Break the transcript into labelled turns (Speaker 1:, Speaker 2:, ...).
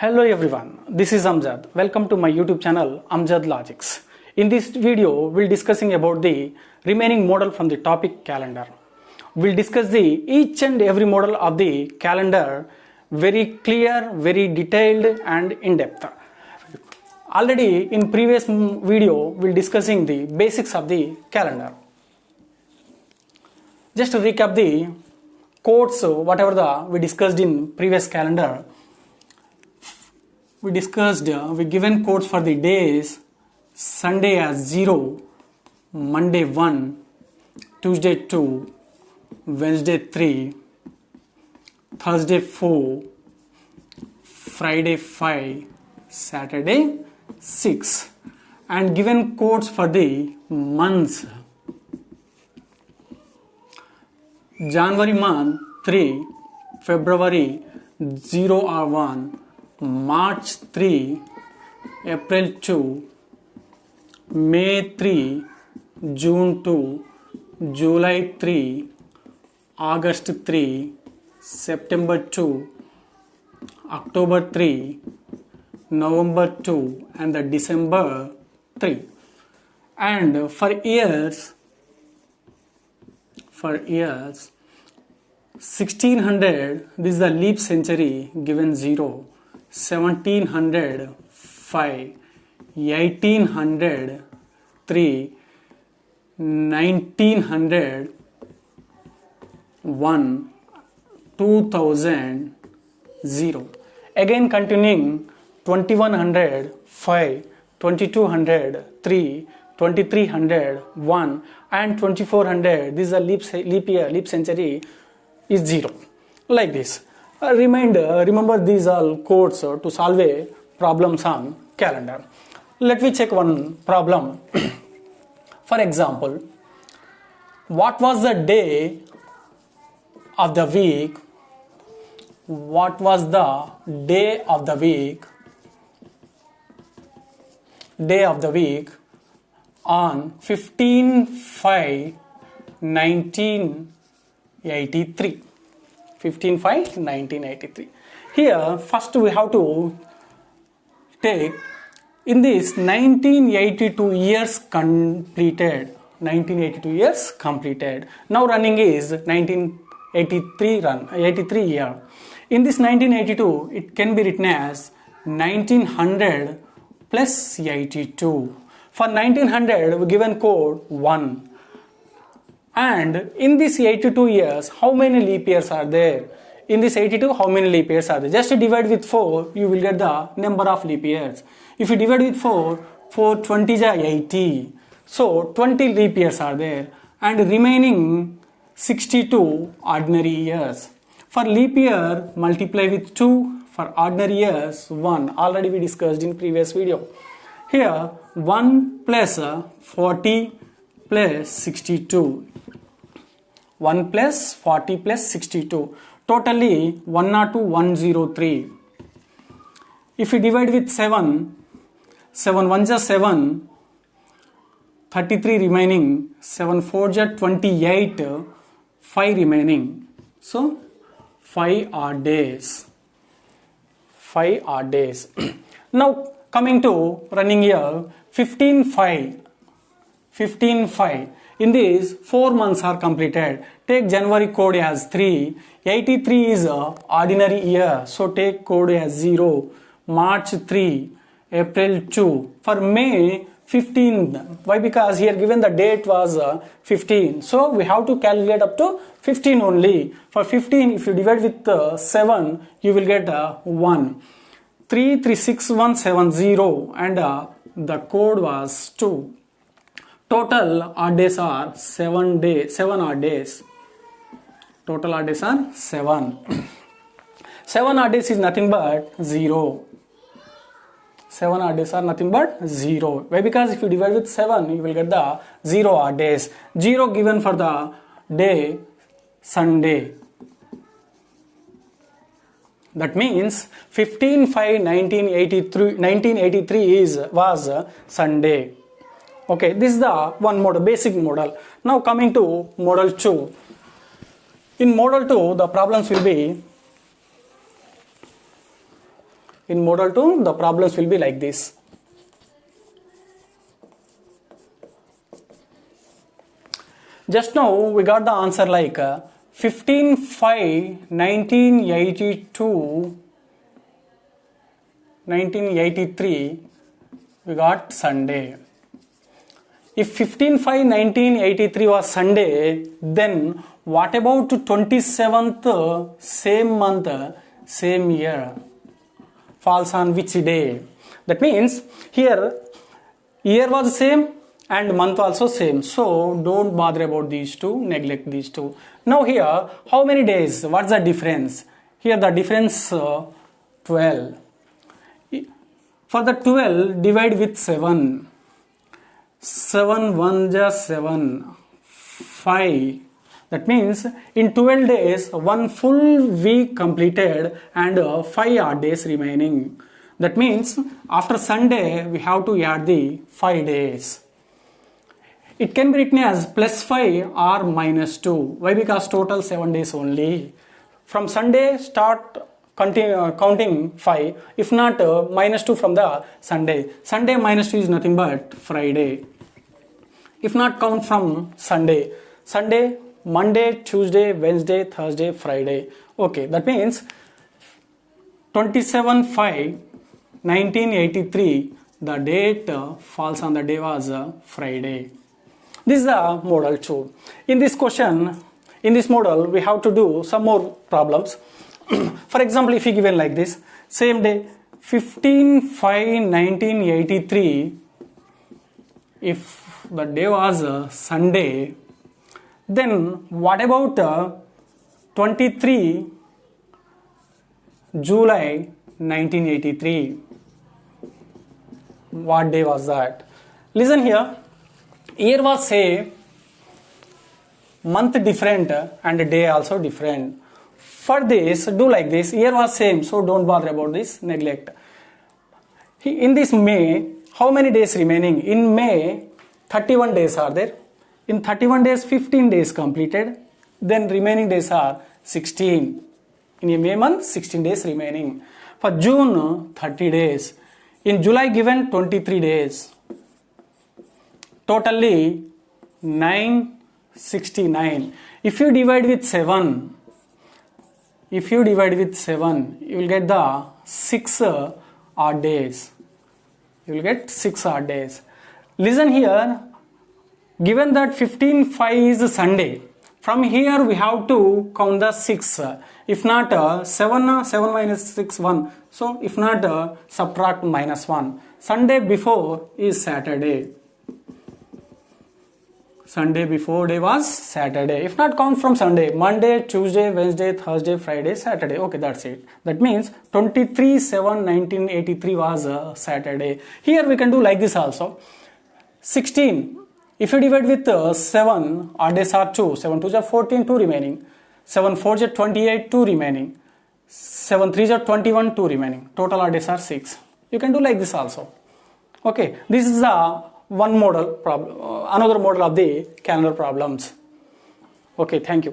Speaker 1: Hello everyone, this is Amjad. Welcome to my YouTube channel Amjad Logics. In this video, we'll discussing about the remaining model from the topic calendar. We'll discuss the each and every model of the calendar very clear, very detailed and in depth. Already in previous video, we'll discussing the basics of the calendar. Just to recap the codes, whatever we discussed in previous calendar. We discussed, we given codes for the days: Sunday as 0, Monday 1, Tuesday 2, Wednesday 3, Thursday 4, Friday 5, Saturday 6, and given codes for the months: January month 3, February 0 or 1, March 3, April 2, May 3, June 2, July 3, August 3, September 2, October 3, November 2, and the December 3. And for years 1600, this is the leap century given 0, 1700 5, 1800 3, 1900 1, 2000 0. Again continuing 2100 5, 2200 3, 2300 1, and 2400. This is a leap century is 0. Like this. A reminder, remember these all codes to solve a problems on calendar. Let me check one problem. For example, what was the day of the week? What was the day of the week? Day of the week on 15/5/1983. 15/5/1983. Here, first we have to take in this 1982 years completed. 1982 years completed. Now running is 1983 year. In this 1982, it can be written as 1900 plus 82. For 1900, we given code 1. And in this 82 years, how many leap years are there? In this 82, how many leap years are there? Just divide with 4, you will get the number of leap years. If you divide with 4, 4 20 is 80. So 20 leap years are there. And remaining 62 ordinary years. For leap year, multiply with 2. For ordinary years, 1. Already we discussed in previous video. Here, 1 plus 40 plus 62. 1 plus 40 plus 62. Totally 102, 103. If you divide with 7, 7 1 is 7, 33 remaining, 7 4 is 28, 5 remaining. So 5 are days. 5 are days. Now coming to running year 15/5. 15/5. In this, 4 months are completed. Take January code as 3. 83 is a ordinary year. So take code as 0. March 3. April 2. For May 15. Why? Because here given the date was 15. So we have to calculate up to 15 only. For 15, if you divide with 7, you will get 1. 3 3 6 1 7 0. And the code was 2. Total odd days are 7 odd days. Total odd days are 7. 7 odd days is nothing but 0. 7 odd days are nothing but 0. Why? Because if you divide with 7, you will get the 0 odd days. 0 given for the day Sunday. That means 15/5/1983 was Sunday. Okay, this is the one model, basic model. Now coming to model 2. In model 2, the problems will be In model 2, the problems will be like this. Just now we got the answer like 15/5/1982, 1983 we got Sunday. If 15/5/1983 was Sunday, then what about 27th, same month, same year? Falls on which day? That means here year was same and month also same. So don't bother about these two, neglect these two. Now here, how many days? What's the difference? Here the difference 12. For the 12, divide with 7. 7 1 just 7, 5. That means in 12 days, one full week completed and 5 odd days remaining. That means after Sunday, we have to add the 5 days. It can be written as +5 or -2. Why? Because total 7 days only. From Sunday, start counting 5. If not, -2 from the Sunday. Sunday -2 is nothing but Friday. If not, count from Sunday. Sunday, Monday, Tuesday, Wednesday, Thursday, Friday. Okay, that means 27/5/1983, the date falls on the day was Friday. This is the model 2. In this question, in this model, we have to do some more problems. For example, if you given like this, same day, 15/5/1983, if the day was Sunday, then what about 23 July 1983? What day was that? Listen here. Year was same, month different and day also different. For this, do like this. Year was same, so don't bother about this, neglect. In this May, how many days remaining? In May, 31 days are there. In 31 days, 15 days completed. Then remaining days are 16. In a May month, 16 days remaining. For June, 30 days. In July given, 23 days. Totally 969. If you divide with 7, you will get the 6 odd days. You will get 6 odd days. Listen here, given that 15/5 is Sunday, from here we have to count the 6. If not 7 minus 6, 1. So if not subtract -1. Sunday before is Saturday. Sunday before day was Saturday. If not, count from Sunday. Monday, Tuesday, Wednesday, Thursday, Friday, Saturday. Okay, that's it. That means 23/7/1983 was Saturday. Here we can do like this also. 16. If you divide with 7, odd days are 2. 7 2s are 14, 2 remaining. 7 4s are 28, 2 remaining. 7 3s are 21, 2 remaining. Total odd days are 6. You can do like this also. Okay, this is the one model problem, another model of the calendar problems. Okay, thank you.